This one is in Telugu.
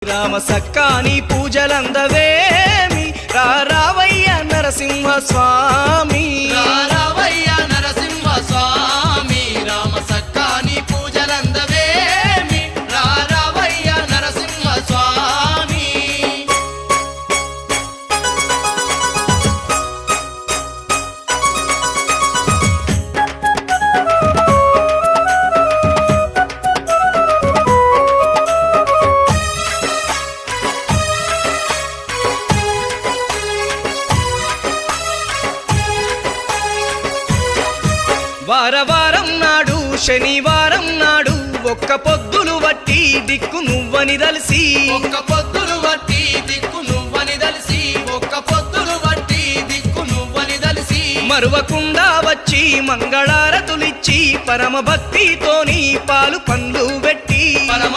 రామ సక్కాని పూజలందవేమి రావయ్య నరసింహ స్వామి రావయ్య నరసింహ స్వామి రామ సక్కాని పూజలందవేమి రావయ్య నరసింహ స్వామి వారవారం నాడు శనివారం నాడు ఒక్క పొద్దులు వట్టి దిక్కు నువ్వని దలిసి ఒక్క పొద్దులు వట్టి దిక్కు నువ్వని దలిసి ఒక్క పొద్దులు వట్టి దిక్కు నువ్వని దలిసి మరువకుండా వచ్చి మంగళారతులిచ్చి పరమ భక్తితోని పాలు పండ్లు పెట్టి పరమ